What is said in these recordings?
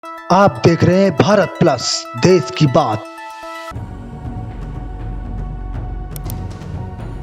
आप देख रहे हैं भारत प्लस, देश की बात।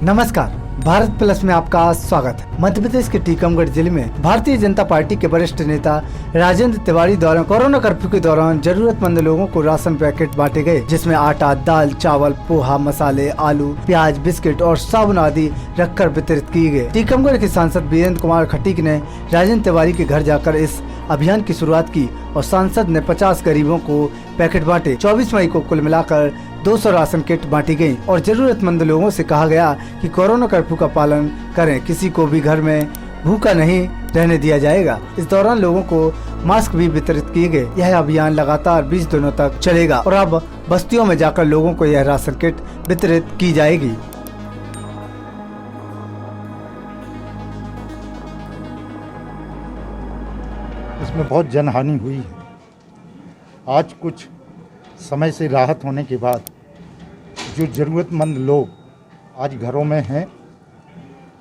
नमस्कार, भारत प्लस में आपका स्वागत है। मध्य प्रदेश के टीकमगढ़ जिले में भारतीय जनता पार्टी के वरिष्ठ नेता राजेंद्र तिवारी द्वारा कोरोना कर्फ्यू के दौरान जरूरतमंद लोगों को राशन पैकेट बांटे गए, जिसमें आटा, दाल, चावल, पोहा, मसाले, आलू, प्याज, बिस्किट और साबुन आदि रखकर वितरित किए गए। टीकमगढ़ के सांसद वीरेंद्र कुमार खटीक ने राजेंद्र तिवारी के घर जाकर इस अभियान की शुरुआत की और सांसद ने 50 गरीबों को पैकेट बांटे। 24 मई को कुल मिलाकर 200 राशन किट बांटी गई और जरूरतमंद लोगों से कहा गया कि कोरोना कर्फ्यू का पालन करें, किसी को भी घर में भूखा नहीं रहने दिया जाएगा। इस दौरान लोगों को मास्क भी वितरित किए गए। यह अभियान लगातार 20 दिनों तक चलेगा और अब बस्तियों में जाकर लोगों को यह राशन किट वितरित की जाएगी। इसमें बहुत जनहानि हुई है। आज कुछ समय से राहत होने के बाद जो ज़रूरतमंद लोग आज घरों में हैं,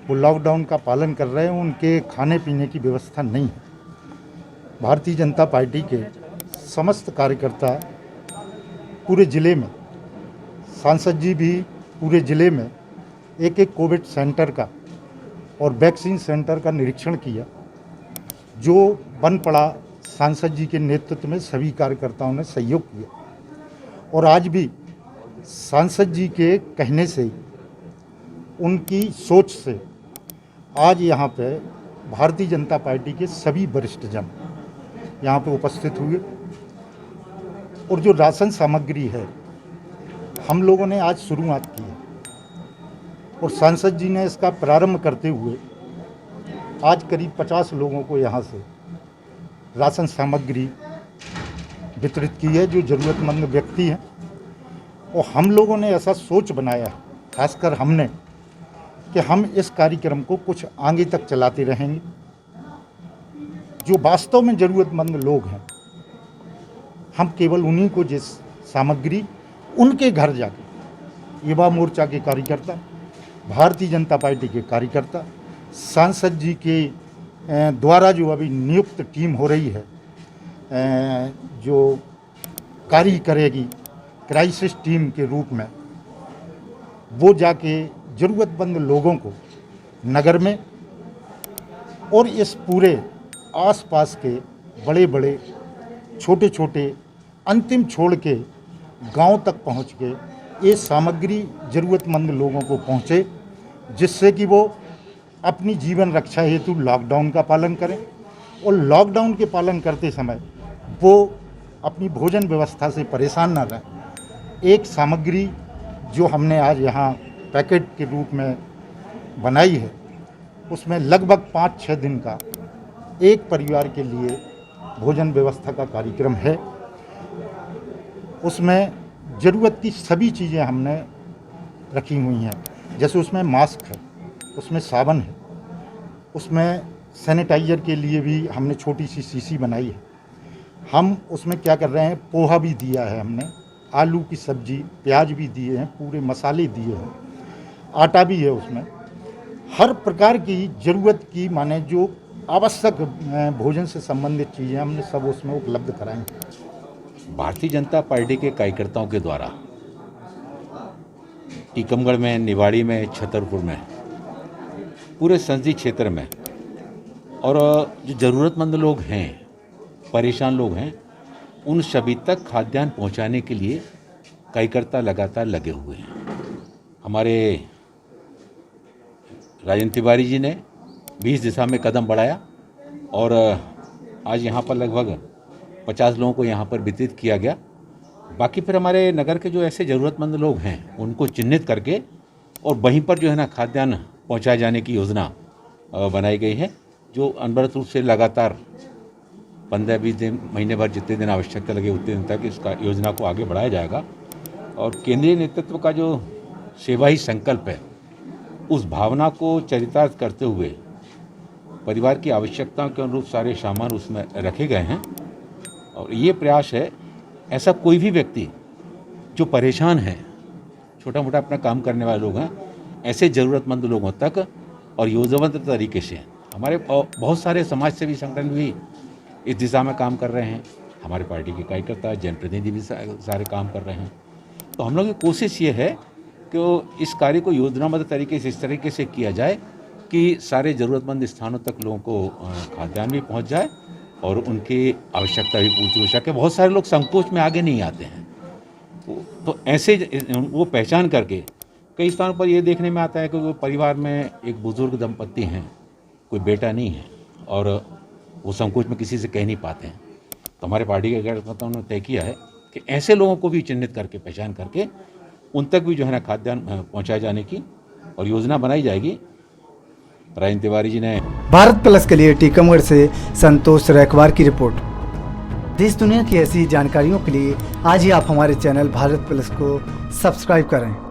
वो लॉकडाउन का पालन कर रहे हैं, उनके खाने पीने की व्यवस्था नहीं है। भारतीय जनता पार्टी के समस्त कार्यकर्ता पूरे ज़िले में, सांसद जी भी पूरे ज़िले में एक एक कोविड सेंटर का और वैक्सीन सेंटर का निरीक्षण किया। जो बन पड़ा, सांसद जी के नेतृत्व में सभी कार्यकर्ताओं ने सहयोग किया और आज भी सांसद जी के कहने से ही, उनकी सोच से आज यहाँ पे भारतीय जनता पार्टी के सभी वरिष्ठ जन यहाँ पे उपस्थित हुए और जो राशन सामग्री है हम लोगों ने आज शुरुआत की है और सांसद जी ने इसका प्रारंभ करते हुए आज करीब 50 लोगों को यहाँ से राशन सामग्री वितरित की है जो ज़रूरतमंद व्यक्ति हैं। और हम लोगों ने ऐसा सोच बनाया है, खासकर हमने, कि हम इस कार्यक्रम को कुछ आगे तक चलाते रहेंगे। जो वास्तव में ज़रूरतमंद लोग हैं, हम केवल उन्हीं को जिस सामग्री उनके घर जाके युवा मोर्चा के कार्यकर्ता, भारतीय जनता पार्टी के कार्यकर्ता, सांसद जी के द्वारा जो अभी नियुक्त टीम हो रही है, जो कार्य करेगी क्राइसिस टीम के रूप में, वो जाके ज़रूरतमंद लोगों को नगर में और इस पूरे आसपास के बड़े बड़े छोटे छोटे अंतिम छोड़ के गांव तक पहुंच के ये सामग्री ज़रूरतमंद लोगों को पहुंचे, जिससे कि वो अपनी जीवन रक्षा हेतु लॉकडाउन का पालन करें और लॉकडाउन के पालन करते समय वो अपनी भोजन व्यवस्था से परेशान ना रहें। एक सामग्री जो हमने आज यहाँ पैकेट के रूप में बनाई है, उसमें लगभग 5-6 दिन का एक परिवार के लिए भोजन व्यवस्था का कार्यक्रम है। उसमें ज़रूरत की सभी चीज़ें हमने रखी हुई हैं, जैसे उसमें मास्क है, उसमें साबुन है, उसमें सैनिटाइज़र के लिए भी हमने छोटी सी शीशी बनाई है। हम उसमें क्या कर रहे हैं, पोहा भी दिया है हमने, आलू की सब्जी, प्याज भी दिए हैं, पूरे मसाले दिए हैं, आटा भी है। उसमें हर प्रकार की ज़रूरत की, माने जो आवश्यक भोजन से संबंधित चीज़ें हमने सब उसमें उपलब्ध कराई हैं। भारतीय जनता पार्टी के कार्यकर्ताओं के द्वारा टीकमगढ़ में, निवाड़ी में, छतरपुर में, पूरे संसदीय क्षेत्र में और जो ज़रूरतमंद लोग हैं, परेशान लोग हैं, उन सभी तक खाद्यान्न पहुंचाने के लिए कार्यकर्ता लगातार लगे हुए हैं। हमारे राजेंद्र तिवारी जी ने भी इस दिशा में कदम बढ़ाया और आज यहाँ पर लगभग 50 लोगों को यहाँ पर वितरित किया गया। बाकी फिर हमारे नगर के जो ऐसे ज़रूरतमंद लोग हैं, उनको चिन्हित करके और वहीं पर जो है ना खाद्यान्न पहुँचाए जाने की योजना बनाई गई है, जो अनवरत रूप से लगातार 15-20 दिन, महीने भर जितने दिन आवश्यकता लगे उतने दिन तक इसका योजना को आगे बढ़ाया जाएगा। और केंद्रीय नेतृत्व का जो सेवा ही संकल्प है, उस भावना को चरितार्थ करते हुए परिवार की आवश्यकताओं के अनुरूप सारे सामान उसमें रखे गए हैं। और ये प्रयास है, ऐसा कोई भी व्यक्ति जो परेशान है, छोटा मोटा अपना काम करने वाले लोग हैं, ऐसे ज़रूरतमंद लोगों तक और योजनाबद्ध तरीके से हमारे बहुत सारे समाज सेवी संगठन भी इस दिशा में काम कर रहे हैं। हमारे पार्टी के कार्यकर्ता, जनप्रतिनिधि भी सारे काम कर रहे हैं। तो हम लोग की कोशिश ये है कि इस कार्य को योजनाबद्ध तरीके से इस तरीके से किया जाए कि सारे ज़रूरतमंद स्थानों तक लोगों को खाद्यान्न भी पहुंच जाए और उनकी आवश्यकता भी पूर्ति हो सके। बहुत सारे लोग संकोच में आगे नहीं आते हैं, तो ऐसे वो पहचान करके कई स्थानों पर ये देखने में आता है कि वो परिवार में एक बुज़ुर्ग दंपत्ति हैं, कोई बेटा नहीं है और वो संकोच में किसी से कह नहीं पाते हैं। तो हमारे पार्टी के कार्यकर्ताओं ने तय किया है कि ऐसे लोगों को भी चिन्हित करके पहचान करके उन तक भी जो है ना खाद्यान्न पहुँचाए जाने की और योजना बनाई जाएगी। राजेंद्र तिवारी जी ने भारत प्लस के लिए टीकमगढ़ से संतोष रैकवार की रिपोर्ट। देश दुनिया की ऐसी जानकारियों के लिए आज ही आप हमारे चैनल भारत प्लस को सब्सक्राइब करें।